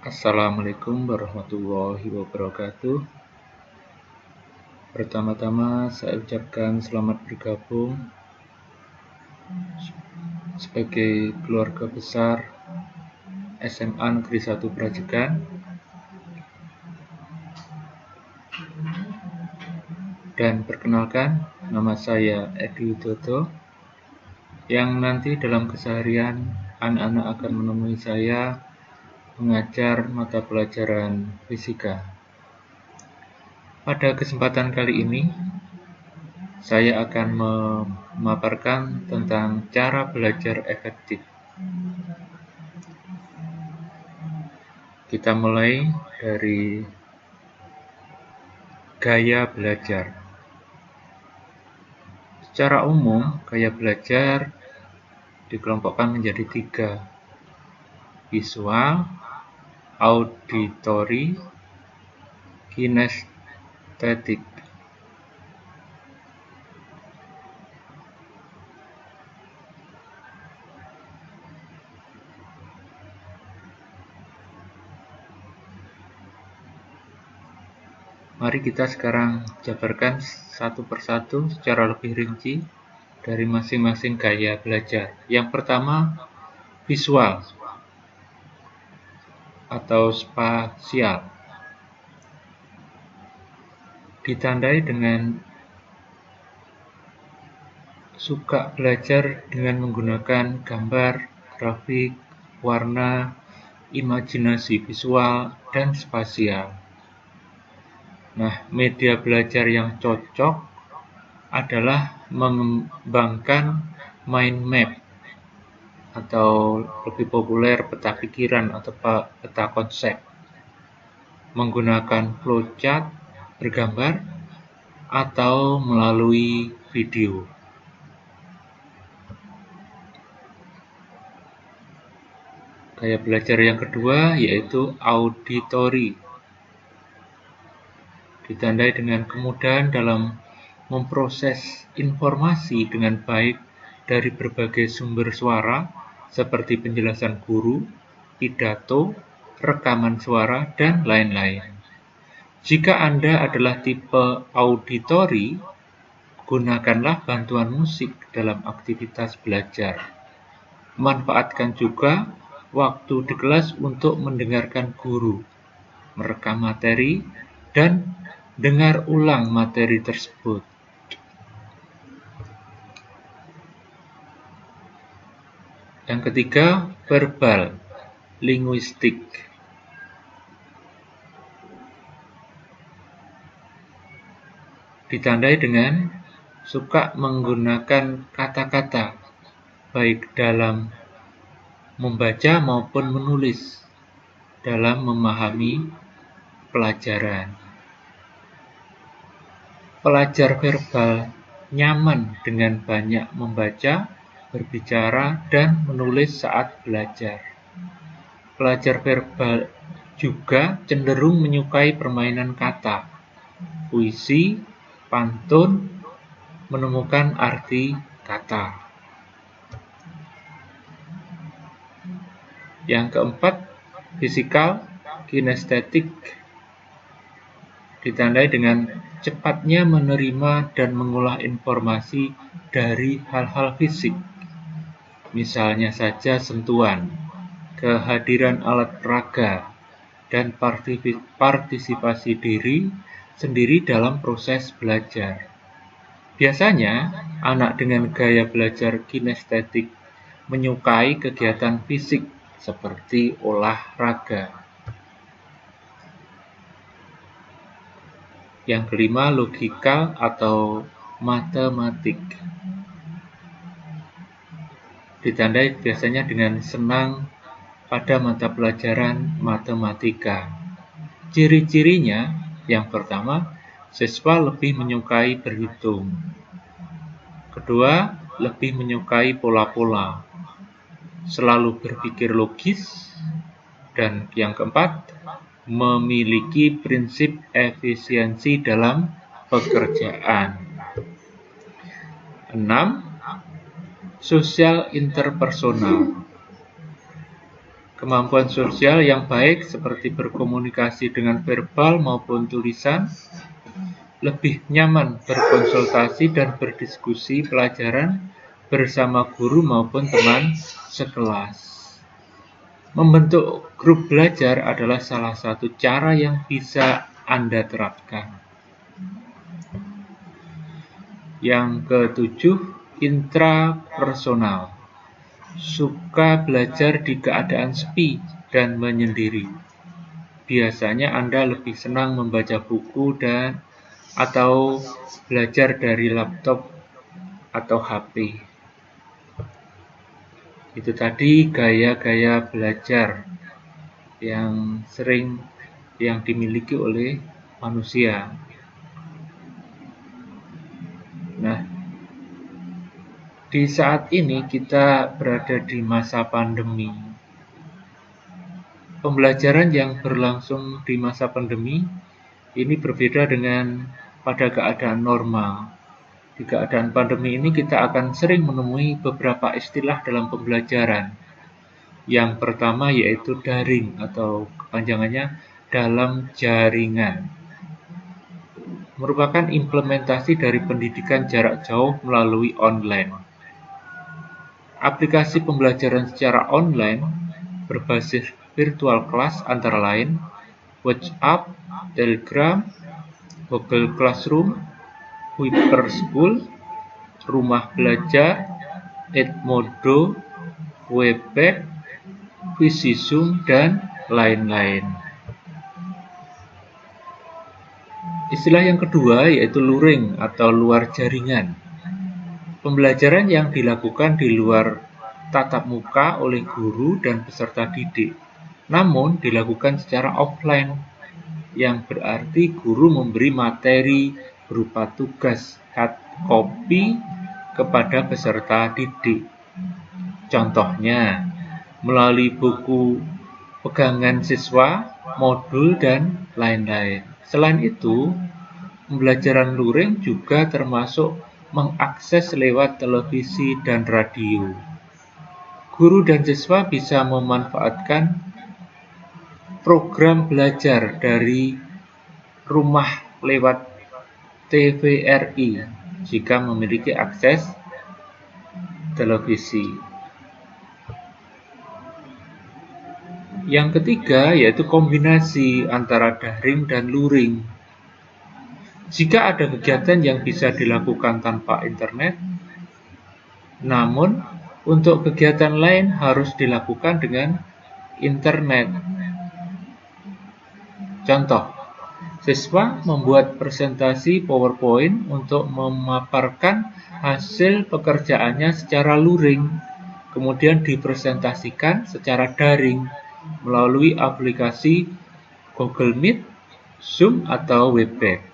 Assalamualaikum warahmatullahi wabarakatuh. Pertama-tama saya ucapkan selamat bergabung sebagai keluarga besar SMA Negeri 1 Brajegan. Dan perkenalkan, nama saya Edi Widodo, yang nanti dalam keseharian anak-anak akan menemui saya mengajar mata pelajaran fisika. Pada kesempatan kali ini, saya akan memaparkan tentang cara belajar efektif. Kita mulai dari gaya belajar. Secara umum, gaya belajar dikelompokkan menjadi 3: visual, auditory, kinestetik. Mari kita sekarang jabarkan satu persatu secara lebih rinci dari masing-masing gaya belajar. Yang pertama, visual atau spasial. Ditandai dengan suka belajar dengan menggunakan gambar, grafik, warna, imajinasi visual, dan spasial. Nah, media belajar yang cocok adalah mengembangkan mind map atau lebih populer peta pikiran atau peta konsep, menggunakan flowchart bergambar atau melalui video. Gaya belajar yang kedua yaitu auditory. Ditandai dengan kemudahan dalam memproses informasi dengan baik dari berbagai sumber suara seperti penjelasan guru, pidato, rekaman suara, dan lain-lain. Jika Anda adalah tipe auditory, gunakanlah bantuan musik dalam aktivitas belajar. Manfaatkan juga waktu di kelas untuk mendengarkan guru, merekam materi, dan dengar ulang materi tersebut. Yang ketiga, verbal, linguistik. Ditandai dengan suka menggunakan kata-kata, baik dalam membaca maupun menulis, dalam memahami pelajaran. Pelajar verbal nyaman dengan banyak membaca, berbicara, dan menulis saat belajar. Pelajar verbal juga cenderung menyukai permainan kata, puisi, pantun, menemukan arti kata. Yang keempat, fisikal, kinestetik. Ditandai dengan cepatnya menerima dan mengolah informasi dari hal-hal fisik. Misalnya saja sentuhan, kehadiran alat peraga, dan partisipasi diri sendiri dalam proses belajar. Biasanya, anak dengan gaya belajar kinestetik menyukai kegiatan fisik seperti olahraga. Yang kelima, logikal atau matematik. Ditandai biasanya dengan senang pada mata pelajaran matematika. Ciri-cirinya, yang pertama, siswa lebih menyukai berhitung. Kedua, lebih menyukai pola-pola, selalu berpikir logis. Dan yang keempat, memiliki prinsip efisiensi dalam pekerjaan. 6. Sosial interpersonal. Kemampuan sosial yang baik seperti berkomunikasi dengan verbal maupun tulisan, lebih nyaman berkonsultasi dan berdiskusi pelajaran bersama guru maupun teman sekelas. Membentuk grup belajar adalah salah satu cara yang bisa Anda terapkan. Yang ketujuh, intrapersonal. Suka belajar di keadaan sepi dan menyendiri. Biasanya Anda lebih senang membaca buku atau belajar dari laptop atau HP. Itu tadi gaya-gaya belajar yang sering yang dimiliki oleh manusia. Nah, di saat ini kita berada di masa pandemi. Pembelajaran yang berlangsung di masa pandemi ini berbeda dengan pada keadaan normal. Di keadaan pandemi ini kita akan sering menemui beberapa istilah dalam pembelajaran. Yang pertama yaitu daring atau kepanjangannya dalam jaringan. Merupakan implementasi dari pendidikan jarak jauh melalui online. Aplikasi pembelajaran secara online berbasis virtual class antara lain WhatsApp, Telegram, Google Classroom, Hyperschool, Rumah Belajar, Edmodo, Webex, Visizum, dan lain-lain. Istilah yang kedua yaitu luring atau luar jaringan. Pembelajaran yang dilakukan di luar tatap muka oleh guru dan peserta didik, namun dilakukan secara offline, yang berarti guru memberi materi berupa tugas hard copy kepada peserta didik. Contohnya, melalui buku pegangan siswa, modul, dan lain-lain. Selain itu, pembelajaran luring juga termasuk mengakses lewat televisi dan radio. Guru dan siswa bisa memanfaatkan program belajar dari rumah lewat TVRI jika memiliki akses televisi. Yang ketiga yaitu kombinasi antara daring dan luring. Jika ada kegiatan yang bisa dilakukan tanpa internet, namun untuk kegiatan lain harus dilakukan dengan internet. Contoh, siswa membuat presentasi PowerPoint untuk memaparkan hasil pekerjaannya secara luring, kemudian dipresentasikan secara daring melalui aplikasi Google Meet, Zoom, atau Webex.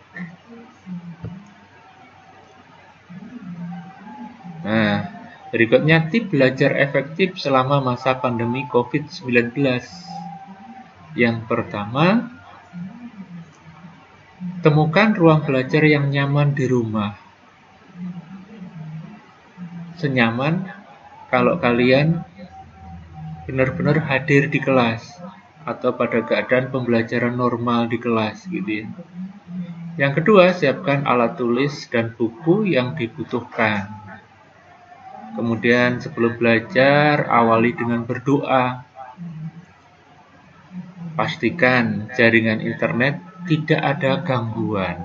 Nah, berikutnya tip belajar efektif selama masa pandemi COVID-19. Yang pertama, temukan ruang belajar yang nyaman di rumah. Senyaman kalau kalian benar-benar hadir di kelas atau pada keadaan pembelajaran normal di kelas gitu ya. Yang kedua, siapkan alat tulis dan buku yang dibutuhkan. Kemudian sebelum belajar, awali dengan berdoa. Pastikan jaringan internet tidak ada gangguan.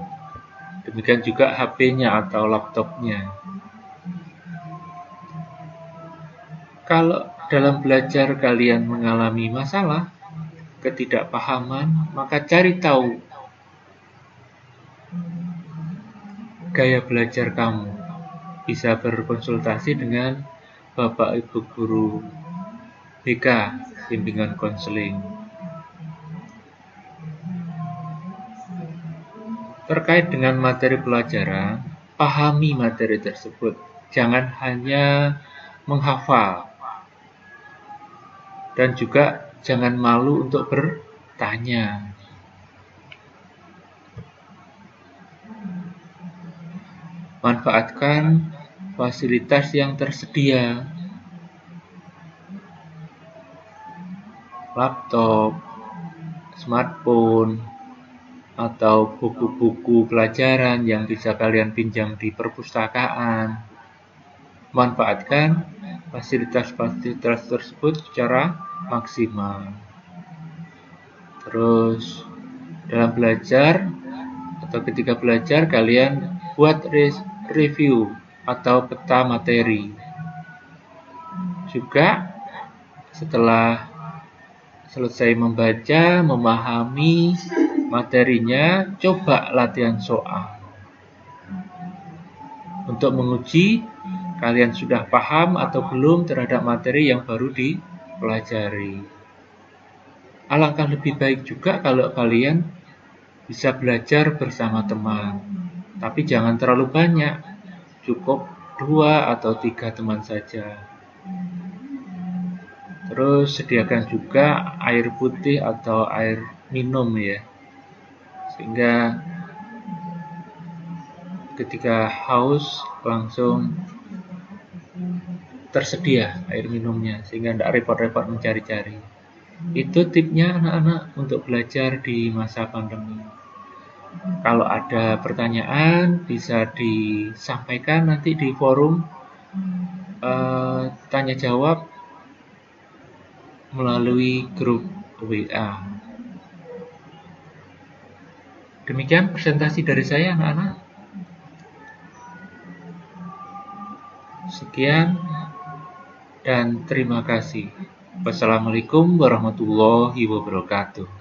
Demikian juga HP-nya atau laptopnya. Kalau dalam belajar kalian mengalami masalah, ketidakpahaman, maka cari tahu gaya belajar kamu. Bisa berkonsultasi dengan Bapak Ibu Guru BK, bimbingan konseling. Terkait dengan materi pelajaran, pahami materi tersebut. Jangan hanya menghafal. Dan juga jangan malu untuk bertanya. Manfaatkan fasilitas yang tersedia. laptop, smartphone, atau buku-buku pelajaran yang bisa kalian pinjam di perpustakaan. Manfaatkan fasilitas-fasilitas tersebut secara maksimal. Terus dalam belajar atau ketika belajar kalian buat review atau peta materi. Juga setelah selesai membaca, memahami materinya, coba latihan soal. Untuk menguji kalian sudah paham atau belum terhadap materi yang baru dipelajari. Alangkah lebih baik juga kalau kalian bisa belajar bersama teman. Tapi jangan terlalu banyak, cukup 2 atau 3 teman saja. Terus sediakan juga air putih atau air minum ya. Sehingga ketika haus langsung tersedia air minumnya, sehingga tidak repot-repot mencari-cari. Itu tipnya anak-anak untuk belajar di masa pandemi. Kalau ada pertanyaan bisa disampaikan nanti di forum tanya jawab melalui grup WA. Demikian presentasi dari saya anak-anak. Sekian dan terima kasih. Wassalamualaikum warahmatullahi wabarakatuh.